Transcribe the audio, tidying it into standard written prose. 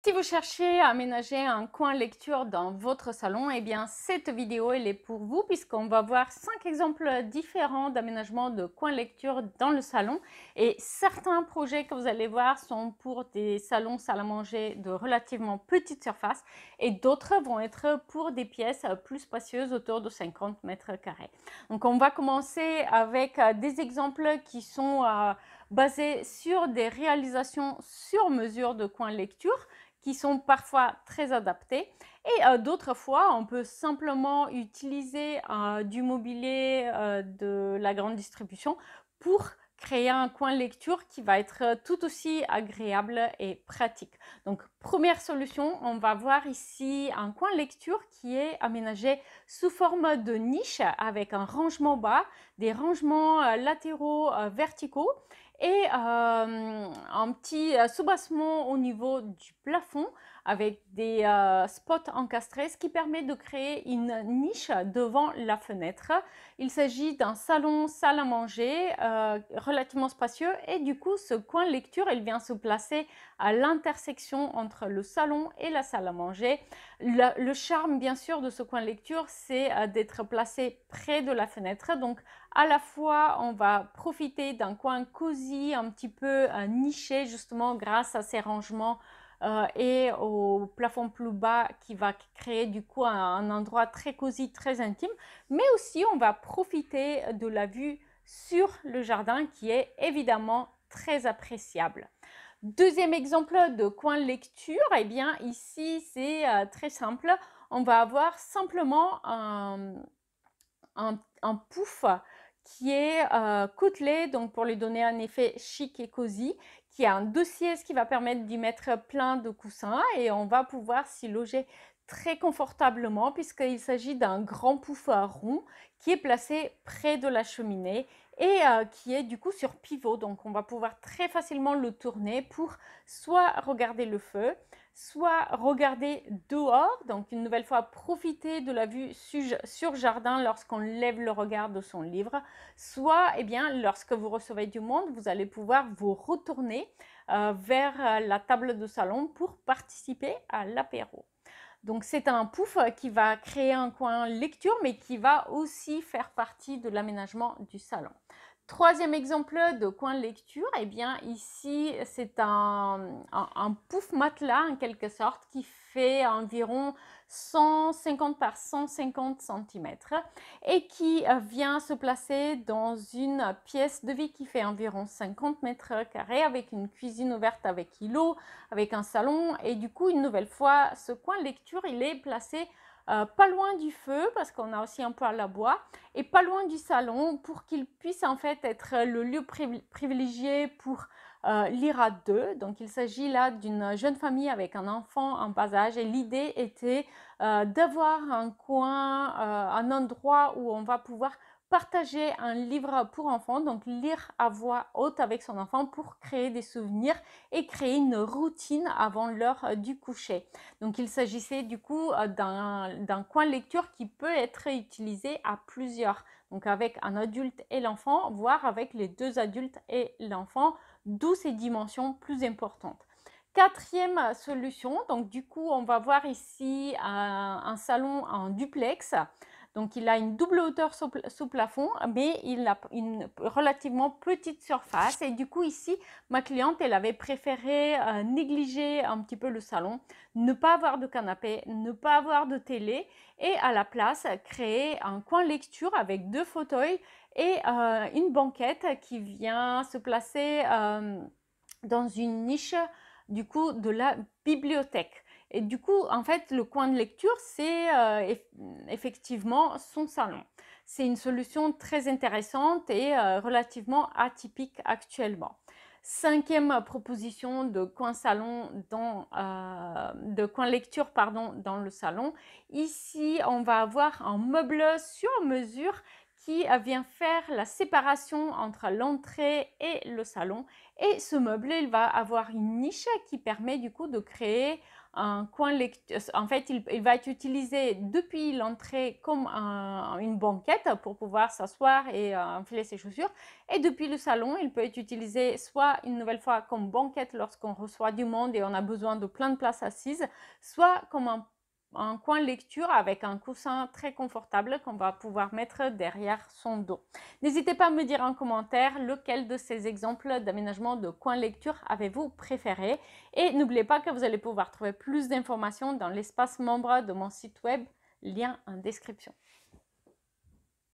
Si vous cherchez à aménager un coin lecture dans votre salon, eh bien cette vidéo elle est pour vous puisqu'on va voir 5 exemples différents d'aménagement de coins lecture dans le salon. Et certains projets que vous allez voir sont pour des salons salle à manger de relativement petite surface et d'autres vont être pour des pièces plus spacieuses autour de 50 mètres carrés. Donc on va commencer avec des exemples qui sont basés sur des réalisations sur mesure de coins lecture qui sont parfois très adaptés. Et d'autres fois, on peut simplement utiliser du mobilier de la grande distribution pour créer un coin lecture qui va être tout aussi agréable et pratique. Donc, première solution, on va voir ici un coin lecture qui est aménagé sous forme de niche avec un rangement bas, des rangements latéraux verticaux et un petit soubassement au niveau du plafond avec des spots encastrés, ce qui permet de créer une niche devant la fenêtre. Il s'agit d'un salon salle à manger relativement spacieux et du coup ce coin lecture il vient se placer à l'intersection entre le salon et la salle à manger. Le charme bien sûr de ce coin lecture c'est d'être placé près de la fenêtre, donc à la fois on va profiter d'un coin cosy un petit peu niché justement grâce à ces rangements et au plafond plus bas qui va créer du coup un endroit très cosy, très intime, mais aussi on va profiter de la vue sur le jardin qui est évidemment très appréciable. Deuxième exemple de coin lecture, eh bien ici c'est très simple, on va avoir simplement un pouf qui est côtelé, donc pour lui donner un effet chic et cosy, qui a un dossier, ce qui va permettre d'y mettre plein de coussins et on va pouvoir s'y loger très confortablement puisqu'il s'agit d'un grand pouf rond qui est placé près de la cheminée et qui est du coup sur pivot. Donc on va pouvoir très facilement le tourner pour soit regarder le feu, soit regarder dehors, donc une nouvelle fois profiter de la vue sur jardin lorsqu'on lève le regard de son livre, soit eh bien, lorsque vous recevez du monde, vous allez pouvoir vous retourner vers la table de salon pour participer à l'apéro. Donc c'est un pouf qui va créer un coin lecture, mais qui va aussi faire partie de l'aménagement du salon. Troisième exemple de coin lecture, eh bien ici c'est un pouf matelas en quelque sorte qui fait environ 150 par 150 cm et qui vient se placer dans une pièce de vie qui fait environ 50 mètres carrés avec une cuisine ouverte avec îlot, avec un salon et du coup une nouvelle fois ce coin lecture il est placé pas loin du feu parce qu'on a aussi un poêle à bois et pas loin du salon pour qu'il puisse en fait être le lieu privilégié pour lire à deux. Donc il s'agit là d'une jeune famille avec un enfant en bas âge et l'idée était d'avoir un coin, un endroit où on va pouvoir partager un livre pour enfants, donc lire à voix haute avec son enfant pour créer des souvenirs et créer une routine avant l'heure du coucher. Donc il s'agissait du coup d'un coin lecture qui peut être utilisé à plusieurs, donc avec un adulte et l'enfant, voire avec les deux adultes et l'enfant, d'où ces dimensions plus importantes. Quatrième solution, donc du coup on va voir ici un salon en duplex. Donc il a une double hauteur sous plafond, mais il a une relativement petite surface. Et du coup ici, ma cliente, elle avait préféré négliger un petit peu le salon, ne pas avoir de canapé, ne pas avoir de télé et à la place créer un coin lecture avec deux fauteuils et une banquette qui vient se placer dans une niche du coup de la bibliothèque. Et du coup, en fait, le coin de lecture, c'est effectivement son salon. C'est une solution très intéressante et relativement atypique actuellement. Cinquième proposition de coin salon de coin lecture pardon, dans le salon. Ici, on va avoir un meuble sur mesure qui vient faire la séparation entre l'entrée et le salon. Et ce meuble, il va avoir une niche qui permet du coup de créer un coin lecture. En fait, il va être utilisé depuis l'entrée comme une banquette pour pouvoir s'asseoir et enfiler ses chaussures. Et depuis le salon, il peut être utilisé soit une nouvelle fois comme banquette lorsqu'on reçoit du monde et on a besoin de plein de places assises, soit comme un coin lecture avec un coussin très confortable qu'on va pouvoir mettre derrière son dos. N'hésitez pas à me dire en commentaire lequel de ces exemples d'aménagement de coin lecture avez-vous préféré. Et n'oubliez pas que vous allez pouvoir trouver plus d'informations dans l'espace membre de mon site web, lien en description.